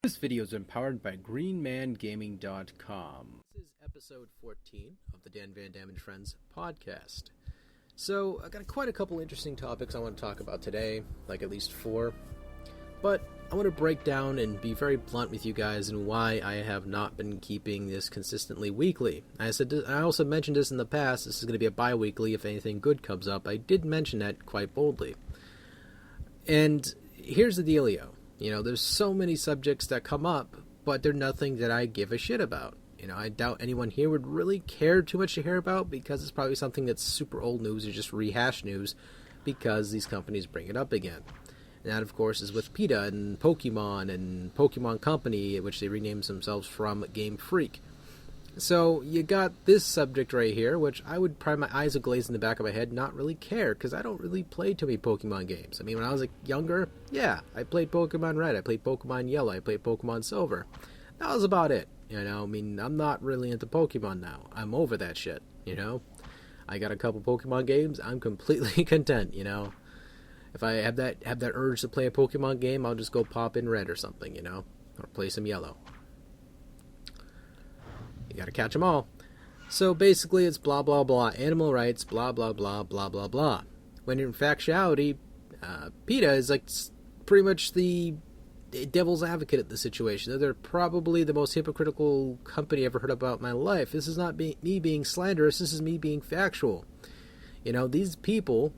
This video is empowered by GreenManGaming.com. This is episode 14 of the DanVanDam and Friends podcast. So, I got quite a couple interesting topics I want to talk about today, like at least four. But I want to break down and be very blunt with you guys and why I have not been keeping this consistently weekly. I also mentioned this in the past. This is going to be a bi-weekly if anything good comes up. I did mention that quite boldly. And here's the dealio. You know, there's so many subjects that come up, but they're nothing that I give a shit about. You know, I doubt anyone here would really care too much to hear about because it's probably something that's super old news or just rehashed news because these companies bring it up again. And that, of course, is with PETA and Pokemon Company, which they renamed themselves from Game Freak. So you got this subject right here, which I would probably, my eyes would glaze in the back of my head, not really care, because I don't really play too many Pokemon games. I mean, when I was younger, yeah, I played Pokemon Red, I played Pokemon Yellow, I played Pokemon Silver. That was about it, you know. I mean, I'm not really into Pokemon now. I'm over that shit, you know. I got a couple Pokemon games, I'm completely content, you know. If I have that urge to play a Pokemon game, I'll just go pop in Red or something, you know, or play some Yellow. You gotta catch them all. So basically it's blah blah blah, animal rights, blah blah blah, blah blah blah. When in factuality, PETA is like pretty much the devil's advocate at the situation. They're probably the most hypocritical company I ever heard about in my life. This is not me being slanderous, this is me being factual. You know, these people,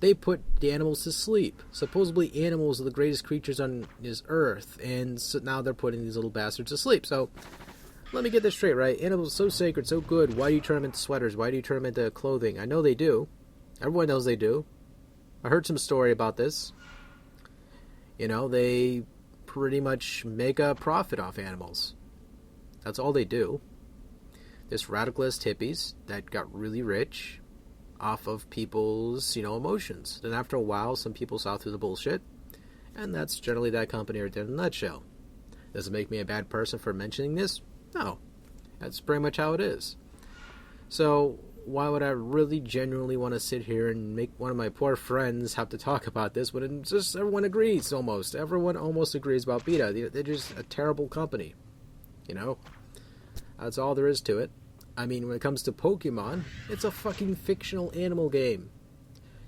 they put the animals to sleep. Supposedly animals are the greatest creatures on this earth, and so now they're putting these little bastards to sleep. So let me get this straight, right? Animals are so sacred, so good. Why do you turn them into sweaters? Why do you turn them into clothing? I know they do. Everyone knows they do. I heard some story about this. You know, they pretty much make a profit off animals. That's all they do. There's radicalist hippies that got really rich off of people's, emotions. Then after a while, some people saw through the bullshit. And that's generally that company right there in a nutshell. Does it make me a bad person for mentioning this? No, that's pretty much how it is. So why would I really genuinely want to sit here and make one of my poor friends have to talk about this when it's just everyone agrees almost? Everyone almost agrees about PETA. They're just a terrible company. You know? That's all there is to it. I mean, when it comes to Pokemon, it's a fucking fictional animal game.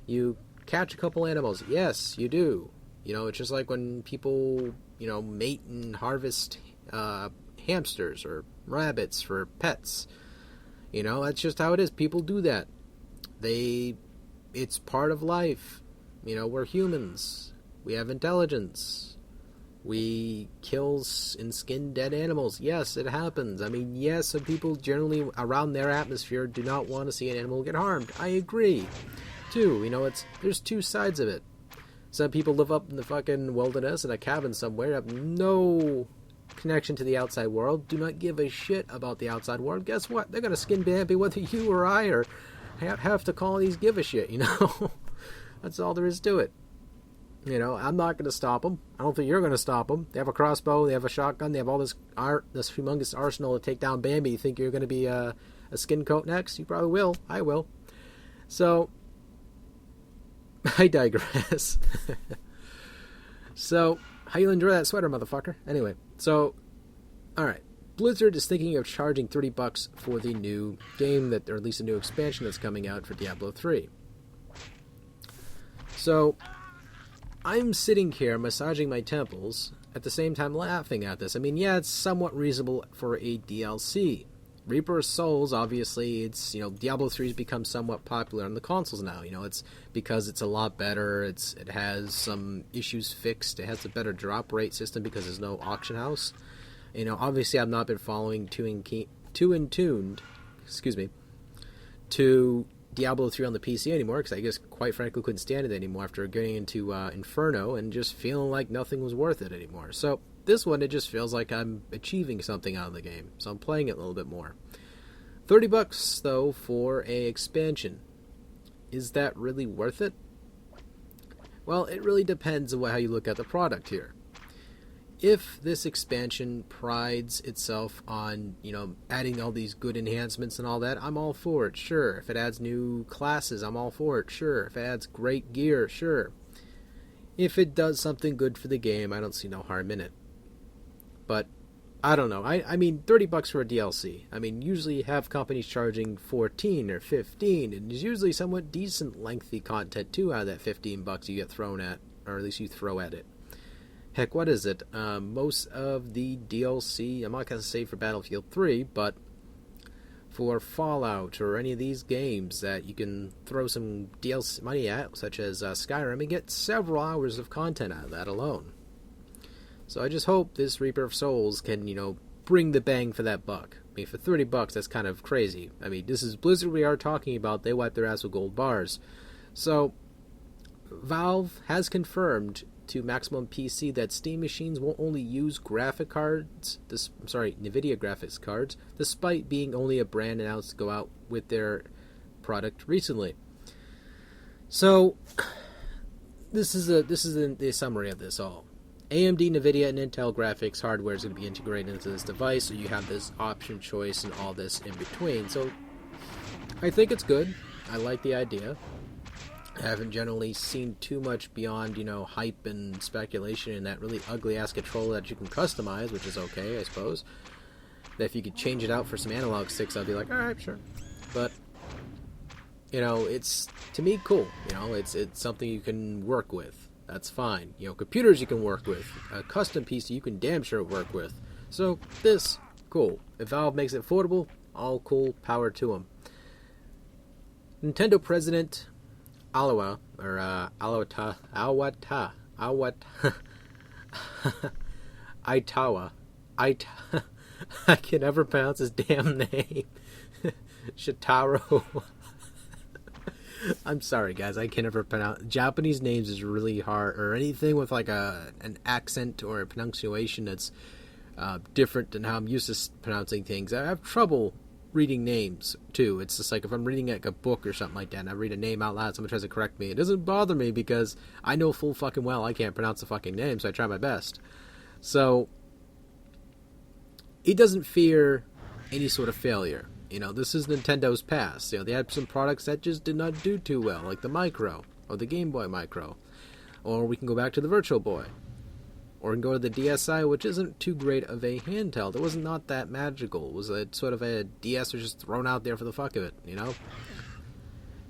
You catch a couple animals. Yes, you do. You know, it's just like when people, mate and harvest hamsters or rabbits for pets. You know, that's just how it is. People do that. It's part of life. You know, we're humans. We have intelligence. We kill and skin dead animals. Yes, it happens. I mean, yes, some people generally around their atmosphere do not want to see an animal get harmed. I agree. Too, there's two sides of it. Some people live up in the fucking wilderness in a cabin somewhere, have no connection to the outside world, do not give a shit about the outside world. Guess what? They're gonna skin Bambi whether you or I or have to call these give a shit, That's all there is to it. I'm not gonna stop them. I don't think you're gonna stop them. They have a crossbow, they have a shotgun, they have all this humongous arsenal to take down Bambi. You think you're gonna be a skin coat next? You probably will. I will. So I digress. So how you enjoy that sweater, motherfucker? Anyway, so, alright. Blizzard is thinking of charging $30 for the new game, or at least a new expansion that's coming out for Diablo 3. So, I'm sitting here massaging my temples, at the same time laughing at this. I mean, yeah, it's somewhat reasonable for a DLC. Reaper of Souls, obviously, it's, Diablo 3 has become somewhat popular on the consoles now. It's because it's a lot better. It has some issues fixed. It has a better drop rate system because there's no auction house. Obviously, I've not been following too in tuned, to Diablo 3 on the PC anymore because I just, quite frankly, couldn't stand it anymore after getting into Inferno and just feeling like nothing was worth it anymore. So this one, it just feels like I'm achieving something out of the game, so I'm playing it a little bit more. $30 though for a expansion. Is that really worth it? Well, it really depends on how you look at the product here. If this expansion prides itself on, adding all these good enhancements and all that, I'm all for it, sure. If it adds new classes, I'm all for it, sure. If it adds great gear, sure. If it does something good for the game, I don't see no harm in it. but I don't know. I mean, $30 for a DLC. I mean, usually you have companies charging 14 or 15, and there's usually somewhat decent lengthy content too out of that $15 you get thrown at, or at least you throw at it. Heck, what is it? Most of the DLC, I'm not going to say for Battlefield 3, but for Fallout or any of these games that you can throw some DLC money at, such as Skyrim, and get several hours of content out of that alone. So I just hope this Reaper of Souls can, bring the bang for that buck. I mean, for $30, that's kind of crazy. I mean, this is Blizzard we are talking about. They wipe their ass with gold bars. So, Valve has confirmed to Maximum PC that Steam machines will only use NVIDIA graphics cards, despite being only a brand announced to go out with their product recently. So, this is the summary of this all. AMD, NVIDIA, and Intel graphics hardware is going to be integrated into this device, so you have this option choice and all this in between. So, I think it's good. I like the idea. I haven't generally seen too much beyond, hype and speculation in that really ugly-ass controller that you can customize, which is okay, I suppose. That if you could change it out for some analog sticks, I'd be like, alright, sure. But, it's, to me, cool. It's something you can work with. That's fine. Computers you can work with. A custom PC you can damn sure work with. So, this, cool. If Valve makes it affordable, all cool, power to them. Nintendo President Awa, or Awata, Aitawa, I can never pronounce his damn name. Shitaro. I'm sorry, guys. I can never pronounce Japanese names. Is really hard, or anything with like an accent or a pronunciation that's different than how I'm used to pronouncing things. I have trouble reading names too. It's just like if I'm reading like a book or something like that, and I read a name out loud, someone tries to correct me. It doesn't bother me because I know full fucking well I can't pronounce the fucking name, so I try my best. So he doesn't fear any sort of failure. This is Nintendo's past. They had some products that just did not do too well, like the Micro, or the Game Boy Micro. Or we can go back to the Virtual Boy. Or we can go to the DSi, which isn't too great of a handheld. It was not that magical. It was a sort of a DS was just thrown out there for the fuck of it,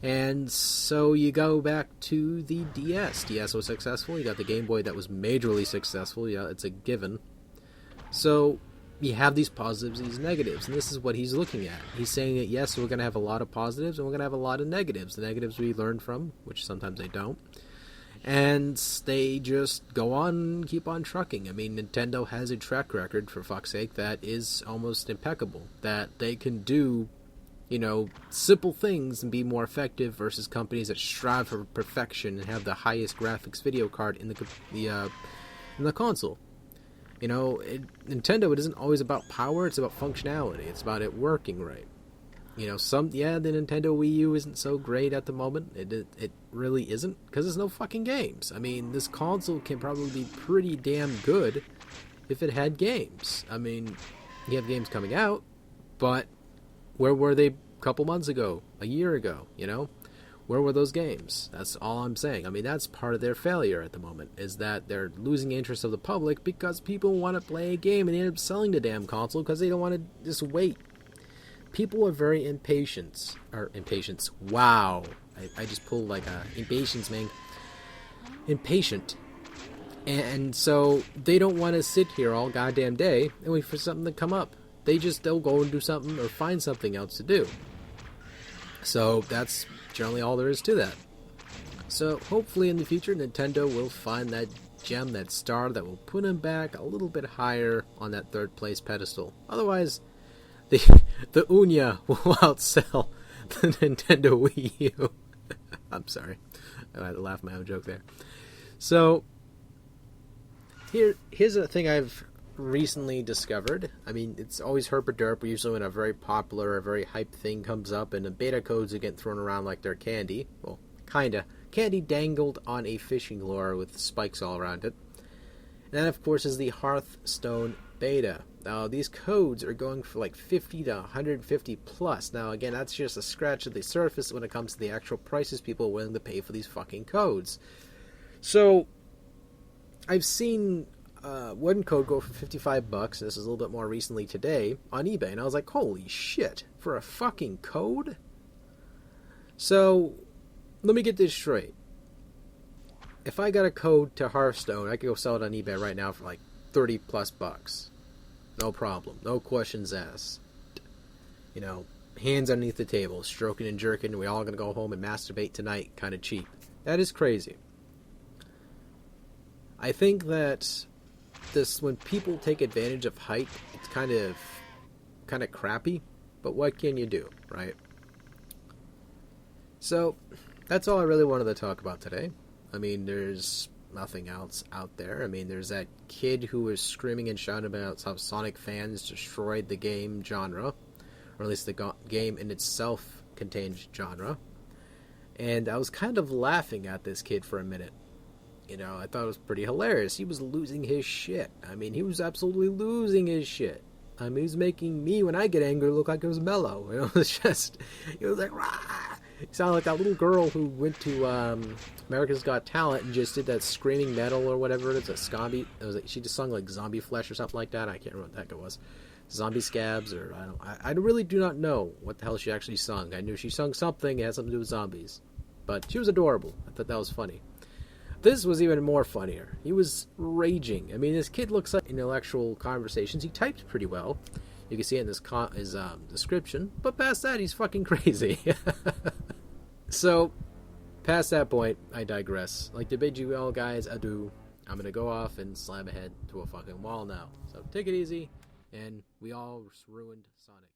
And so you go back to the DS. DS was successful. You got the Game Boy that was majorly successful. Yeah, it's a given. So you have these positives, these negatives, and this is what he's looking at. He's saying that, yes, we're going to have a lot of positives, and we're going to have a lot of negatives. The negatives we learn from, which sometimes they don't. And they just go on, keep on trucking. I mean, Nintendo has a track record, for fuck's sake, that is almost impeccable. That they can do, simple things and be more effective versus companies that strive for perfection and have the highest graphics video card in the console. Nintendo, it isn't always about power, it's about functionality. It's about it working right. The Nintendo Wii U isn't so great at the moment. It really isn't, because there's no fucking games. I mean, this console can probably be pretty damn good if it had games. I mean, you have games coming out, but where were they a couple months ago, a year ago, Where were those games? That's all I'm saying. I mean, that's part of their failure at the moment, is that they're losing interest of the public because people want to play a game and they end up selling the damn console because they don't want to just wait. People are very impatient. Wow. I just pulled like a impatience, man. Impatient. And so they don't want to sit here all goddamn day and wait for something to come up. They'll go and do something or find something else to do. So that's generally all there is to that. So hopefully in the future Nintendo will find that gem, that star that will put them back a little bit higher on that third place pedestal. Otherwise, the Unya will outsell the Nintendo Wii U. I'm sorry. I had to laugh at my own joke there. So here's a thing I've recently discovered. I mean, it's always herp or derp. Usually when a very popular or very hyped thing comes up and the beta codes are getting thrown around like they're candy. Well, kinda. Candy dangled on a fishing lure with spikes all around it. And that, of course, is the Hearthstone beta. Now, these codes are going for like 50 to 150 plus. Now, again, that's just a scratch of the surface when it comes to the actual prices people are willing to pay for these fucking codes. So, I've seen one code go for $55. This is a little bit more recently today on eBay, and I was like, holy shit, for a fucking code? So, let me get this straight. If I got a code to Hearthstone, I could go sell it on eBay right now for like 30 plus bucks. No problem. No questions asked. You know, hands underneath the table, stroking and jerking, we all gonna go home and masturbate tonight, kind of cheap. That is crazy. I think that when people take advantage of hype, it's kind of crappy, but what can you do, right? So, that's all I really wanted to talk about today. I mean, there's nothing else out there. I mean, there's that kid who was screaming and shouting about how Sonic fans destroyed the game genre, or at least the game in itself contained genre. And I was kind of laughing at this kid for a minute. You know, I thought it was pretty hilarious. He was losing his shit. I mean, he was absolutely losing his shit. I mean, he was making me, when I get angry, look like it was mellow. You know, it's just, he was like, rah! He sounded like that little girl who went to America's Got Talent and just did that screaming metal or whatever it is, she just sung like Zombie Flesh or something like that. I can't remember what the heck it was. Zombie Scabs, or I really do not know what the hell she actually sung. I knew she sung something, it had something to do with zombies. But she was adorable. I thought that was funny. This was even more funnier. He was raging. I mean, this kid looks like intellectual conversations. He types pretty well. You can see it in his description. But past that, he's fucking crazy. So, past that point, I digress. Like to bid you all guys adieu. I'm going to go off and slam a head to a fucking wall now. So take it easy, and we all ruined Sonic.